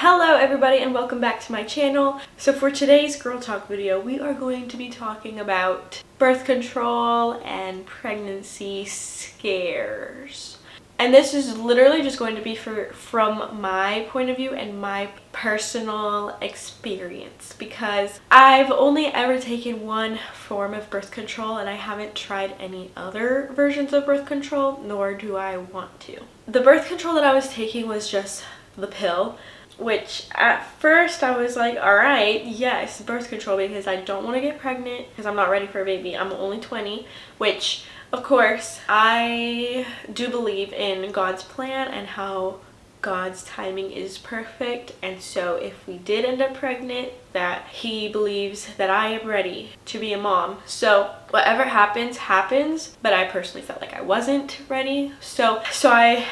Hello everybody and welcome back to my channel. So for today's girl talk video, we are going to be talking about birth control and pregnancy scares. And this is literally just going to be from my point of view and my personal experience, because I've only ever taken one form of birth control and I haven't tried any other versions of birth control, nor do I want to. The birth control that I was taking was just the pill, which at first I was like, all right, yes, birth control, because I don't want to get pregnant because I'm not ready for a baby. I'm only 20, which of course I do believe in God's plan and how God's timing is perfect, and so if we did end up pregnant, that he believes that I am ready to be a mom. So whatever happens, but I personally felt like I wasn't ready. So I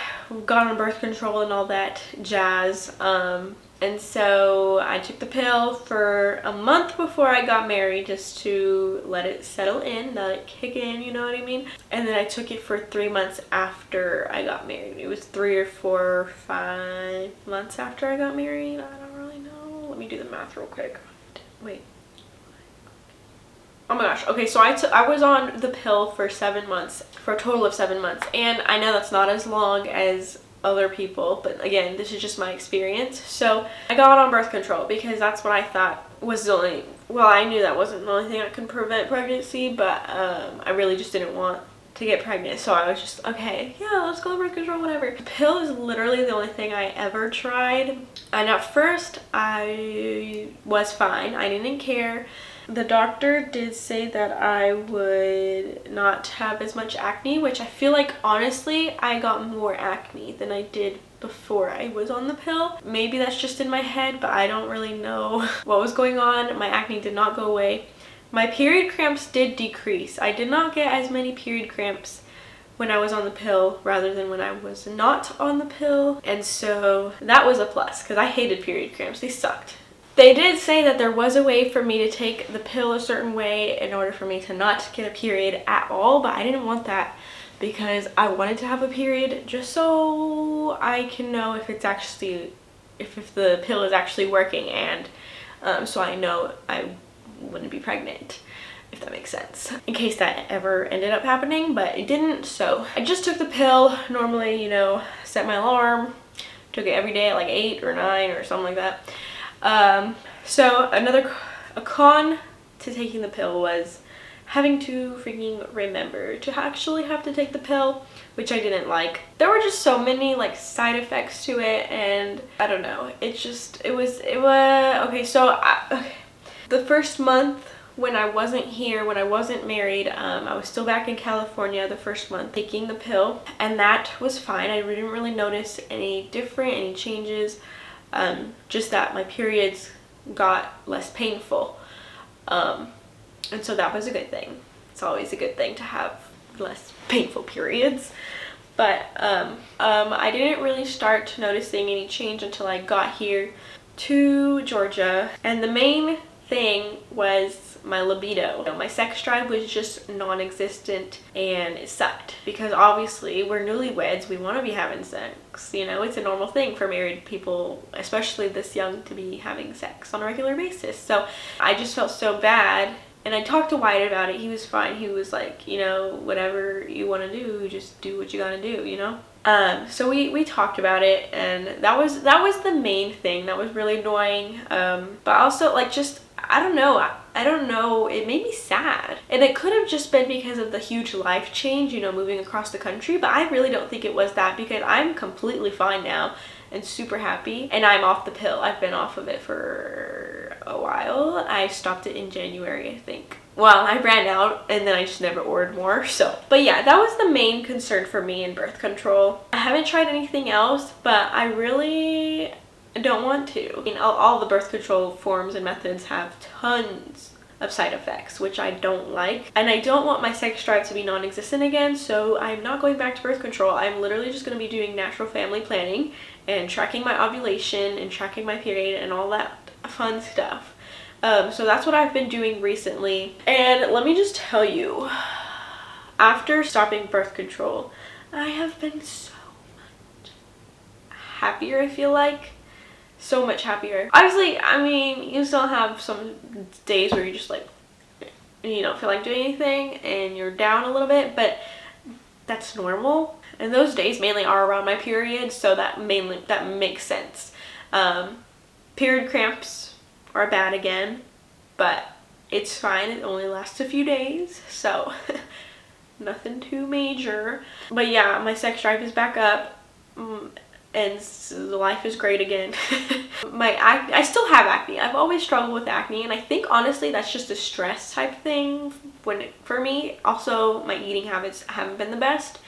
got on birth control and all that jazz. And so I took the pill for a month before I got married, just to let it settle in, let it kick in, you know what I mean? And then I took it for 3 months after I got married. It was 3 or 4 or 5 months after I got married. I don't really know. Let me do the math real quick. Wait. Oh my gosh. Okay, so I was on the pill for 7 months, for a total of 7 months. And I know that's not as long as other people, but again, this is just my experience. So I got on birth control because that's what I thought was the only, well, I knew that wasn't the only thing that could prevent pregnancy, but I really just didn't want to get pregnant. So I was just, okay, yeah, let's go on birth control, whatever. The pill is literally the only thing I ever tried, and at first I was fine. I didn't care. The doctor did say that I would not have as much acne, which I feel like, honestly, I got more acne than I did before I was on the pill. Maybe that's just in my head, but I don't really know what was going on. My acne did not go away. My period cramps did decrease. I did not get as many period cramps when I was on the pill rather than when I was not on the pill. And so that was a plus, because I hated period cramps. They sucked. They did say that there was a way for me to take the pill a certain way in order for me to not get a period at all, but I didn't want that because I wanted to have a period just so I can know if it's actually, if the pill is actually working, and so I know I wouldn't be pregnant, if that makes sense, in case that ever ended up happening, but it didn't. So I just took the pill normally, you know, set my alarm, took it every day at like 8 or 9 or something like that. So a con to taking the pill was having to freaking remember to actually have to take the pill, which I didn't like. There were just so many like side effects to it, and I don't know, it was okay. So the first month when I wasn't here, when I wasn't married, I was still back in California the first month taking the pill, and that was fine. I didn't really notice any changes. Just that my periods got less painful, and so that was a good thing. It's always a good thing to have less painful periods, but I didn't really start noticing any change until I got here to Georgia, and the main thing was my libido. My sex drive was just non-existent, and it sucked because obviously we're newlyweds, we want to be having sex, you know, it's a normal thing for married people, especially this young, to be having sex on a regular basis. So I just felt so bad, and I talked to Wyatt about it. He was fine. He was like, you know, whatever you want to do, just do what you gotta do, you know. So we talked about it, and that was the main thing that was really annoying. But also, like, just I don't know, it made me sad, and it could have just been because of the huge life change, you know, moving across the country, but I really don't think it was that, because I'm completely fine now and super happy, and I'm off the pill. I've been off of it for a while. I stopped it in January, I think. Well, I ran out and then I just never ordered more. So, but yeah, that was the main concern for me in birth control. I haven't tried anything else, but I really don't want to. I mean, all the birth control forms and methods have tons of side effects, which I don't like, and I don't want my sex drive to be non-existent again, so I'm not going back to birth control. I'm literally just going to be doing natural family planning and tracking my ovulation and tracking my period and all that fun stuff. So that's what I've been doing recently, and let me just tell you, after stopping birth control, I have been so much happier, I feel like. so much happier. Obviously, I mean, you still have some days where you're just like, you don't feel like doing anything and you're down a little bit, but that's normal. And those days mainly are around my period, so that makes sense. Period cramps are bad again, but it's fine. It only lasts a few days, so nothing too major. But yeah, my sex drive is back up, and life is great again. My acne, I still have acne. I've always struggled with acne, and I think honestly that's just a stress type thing for me. Also, my eating habits haven't been the best.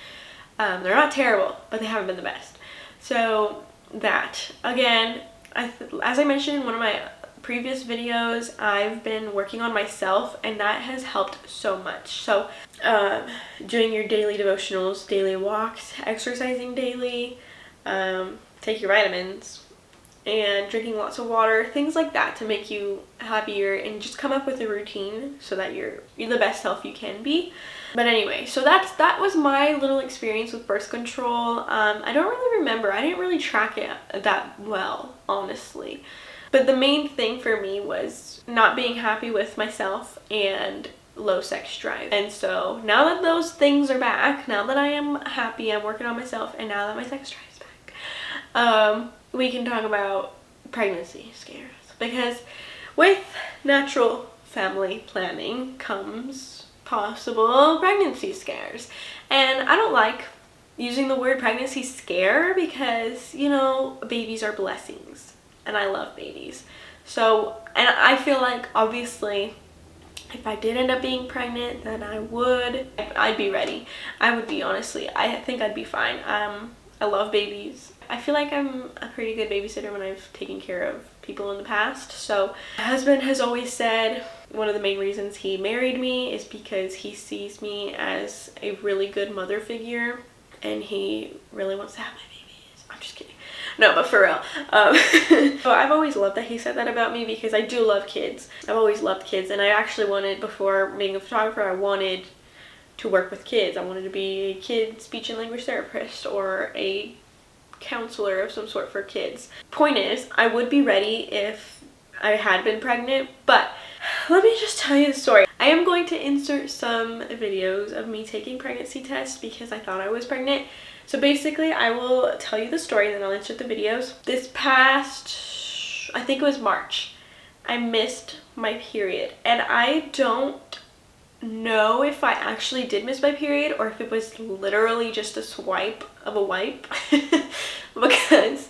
They're not terrible, but they haven't been the best. So that, again, as I mentioned in one of my previous videos, I've been working on myself, and that has helped so much. So doing your daily devotionals, daily walks, exercising daily, take your vitamins, and drinking lots of water, things like that to make you happier, and just come up with a routine so that you're the best self you can be. But anyway, so that was my little experience with birth control. I don't really remember. I didn't really track it that well, honestly. But the main thing for me was not being happy with myself and low sex drive. And so now that those things are back, now that I am happy, I'm working on myself, and now that my sex drive is back, we can talk about pregnancy scares. Because with natural family planning comes possible pregnancy scares. And I don't like using the word pregnancy scare because, you know, babies are blessings. And I love babies. So, and I feel like obviously if I did end up being pregnant, then I'd be ready. I would be, honestly. I think I'd be fine. I love babies. I feel like I'm a pretty good babysitter when I've taken care of people in the past. So my husband has always said one of the main reasons he married me is because he sees me as a really good mother figure, and he really wants to have my babies. I'm just kidding. No, but for real. So I've always loved that he said that about me, because I do love kids. I've always loved kids, and I actually wanted, before being a photographer, I wanted to work with kids. I wanted to be a kid speech and language therapist or a counselor of some sort for kids. Point is, I would be ready if I had been pregnant, but let me just tell you the story. I am going to insert some videos of me taking pregnancy tests because I thought I was pregnant. So basically, I will tell you the story and then I'll insert the videos. This past, I think it was March, I missed my period, and I don't know if I actually did miss my period or if it was literally just a swipe of a wipe because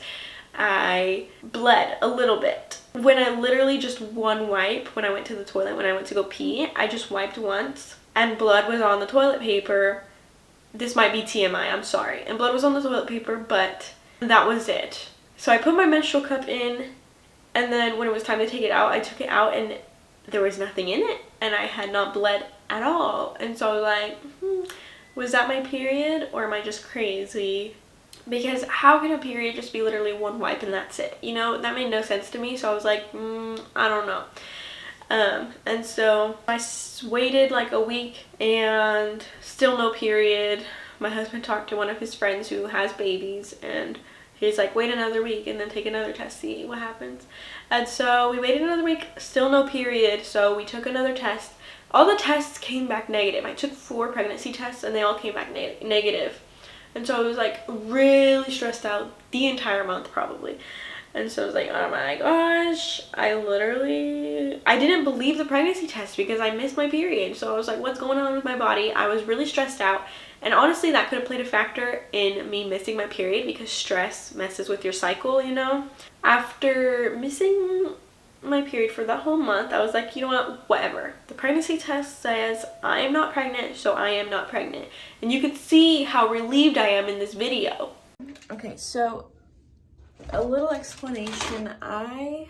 I bled a little bit. When I literally just one wipe, when I went to the toilet, when I went to go pee, I just wiped once and blood was on the toilet paper. This might be TMI, I'm sorry. And blood was on the toilet paper, but that was it. So I put my menstrual cup in, and then when it was time to take it out, I took it out and there was nothing in it, and I had not bled at all. And so I was like, was that my period or am I just crazy? Because how can a period just be literally one wipe and that's it? You know, that made no sense to me. So I was like, I don't know. And so I waited like a week and still no period. My husband talked to one of his friends who has babies, and he's like, wait another week and then take another test, see what happens. And so we waited another week, still no period. So we took another test. All the tests came back negative. I took 4 pregnancy tests and they all came back negative. And so I was like really stressed out the entire month probably. And so I was like, oh my gosh, I didn't believe the pregnancy test because I missed my period. So I was like, what's going on with my body? I was really stressed out. And honestly, that could have played a factor in me missing my period because stress messes with your cycle, you know? After missing my period for that whole month, I was like, you know what, whatever. The pregnancy test says I am not pregnant, so I am not pregnant. And you could see how relieved I am in this video. Okay, so a little explanation. I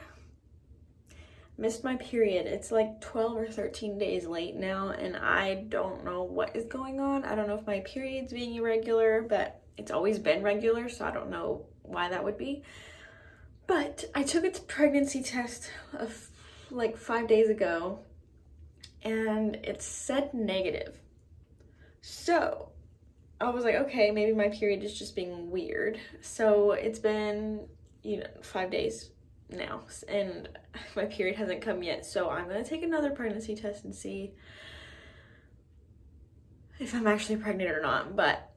missed my period. It's like 12 or 13 days late now, and I don't know what is going on. I don't know if my period's being irregular, but it's always been regular, so I don't know why that would be. But I took a pregnancy test of like 5 days ago, and it said negative. So I was like, okay, maybe my period is just being weird. So it's been, 5 days now, and my period hasn't come yet, so I'm gonna take another pregnancy test and see if I'm actually pregnant or not, but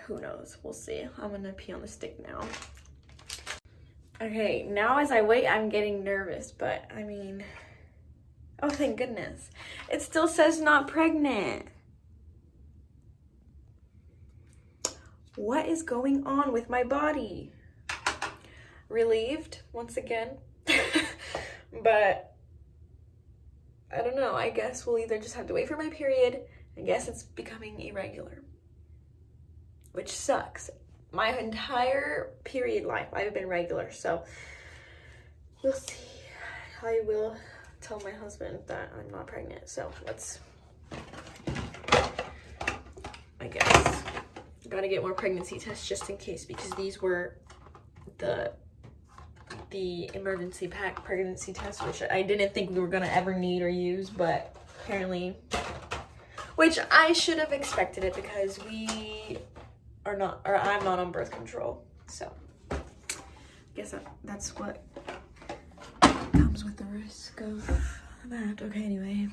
who knows, we'll see. I'm gonna pee on the stick now. Okay, now as I wait, I'm getting nervous, but I mean, oh, thank goodness. It still says not pregnant. What is going on with my body? Relieved once again, but I don't know. I guess we'll either just have to wait for my period. I guess it's becoming irregular, which sucks. My entire period life, I've been regular, so we'll see. I will tell my husband that I'm not pregnant, so let's, I guess, gotta get more pregnancy tests just in case, because these were the emergency pack pregnancy test, which I didn't think we were gonna ever need or use, but apparently, which I should have expected it because we are not, or I'm not on birth control, so I guess that's what comes with the risk of that. Okay, anyway,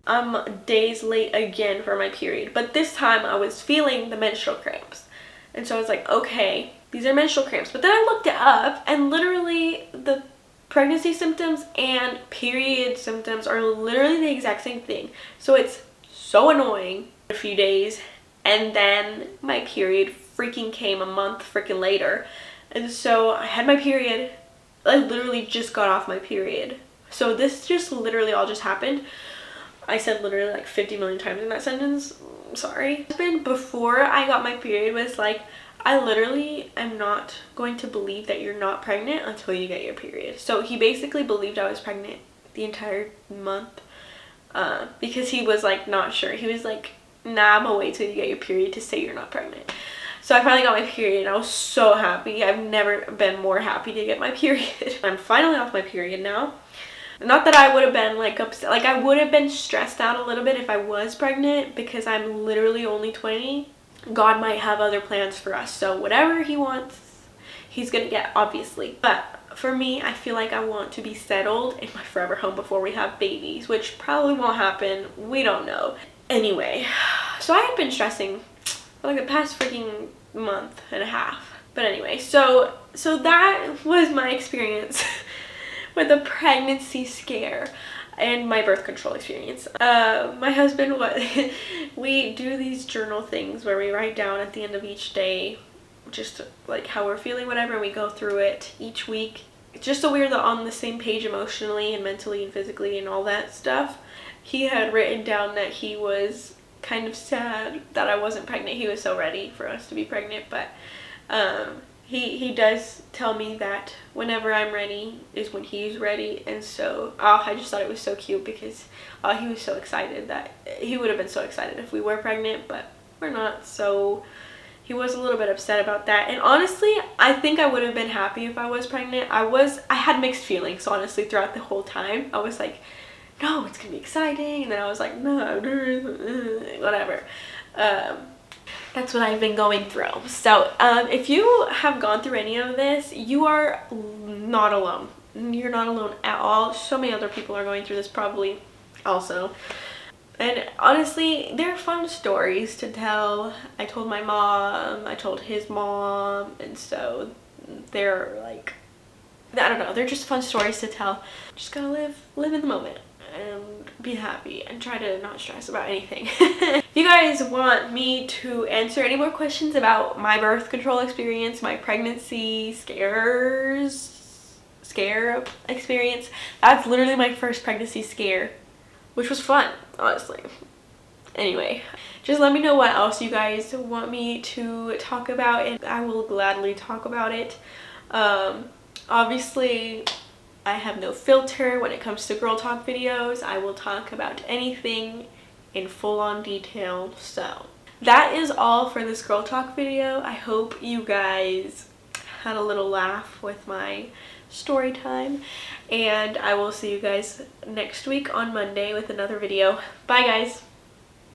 I'm days late again for my period, but this time I was feeling the menstrual cramps, and so I was like, okay, these are menstrual cramps. But then I looked it up, and literally the pregnancy symptoms and period symptoms are literally the exact same thing. So it's so annoying. A few days, and then my period freaking came a month freaking later. And so I had my period. I literally just got off my period. So this just literally all just happened. I said literally like 50 million times in that sentence. Sorry. Before I got my period was like, I literally am not going to believe that you're not pregnant until you get your period. So he basically believed I was pregnant the entire month because he was like not sure. He was like, nah, I'm gonna wait till you get your period to say you're not pregnant. So I finally got my period and I was so happy. I've never been more happy to get my period. I'm finally off my period now. Not that I would have been like upset, like I would have been stressed out a little bit if I was pregnant because I'm literally only 20. God might have other plans for us, so whatever he wants, he's gonna get, obviously. But for me, I feel like I want to be settled in my forever home before we have babies, which probably won't happen. We don't know. Anyway, so I had been stressing for like the past freaking month and a half. But anyway, so that was my experience with the pregnancy scare and my birth control experience. My husband, we do these journal things where we write down at the end of each day just like how we're feeling, whatever, and we go through it each week just so we're on the same page emotionally and mentally and physically and all that stuff. He had written down that he was kind of sad that I wasn't pregnant. He was so ready for us to be pregnant, but he does tell me that whenever I'm ready is when he's ready. And so I just thought it was so cute because he was so excited. That he would have been so excited if we were pregnant, but we're not, so he was a little bit upset about that. And honestly, I think I would have been happy if I was pregnant. I had mixed feelings, honestly, throughout the whole time. I was like, no, it's gonna be exciting, and then I was like, no, whatever. That's what I've been going through. So if you have gone through any of this, you are not alone. You're not alone at all. So many other people are going through this probably also. And honestly, they're fun stories to tell. I told my mom, I told his mom, and so they're like, I don't know, they're just fun stories to tell. Just gotta live in the moment and be happy and try to not stress about anything. If you guys want me to answer any more questions about my birth control experience, my pregnancy scare experience, that's literally my first pregnancy scare, which was fun, honestly. Anyway, just let me know what else you guys want me to talk about and I will gladly talk about it. Obviously, I have no filter when it comes to girl talk videos. I will talk about anything in full-on detail. So that is all for this girl talk video. I hope you guys had a little laugh with my story time, and I will see you guys next week on Monday with another video. Bye guys.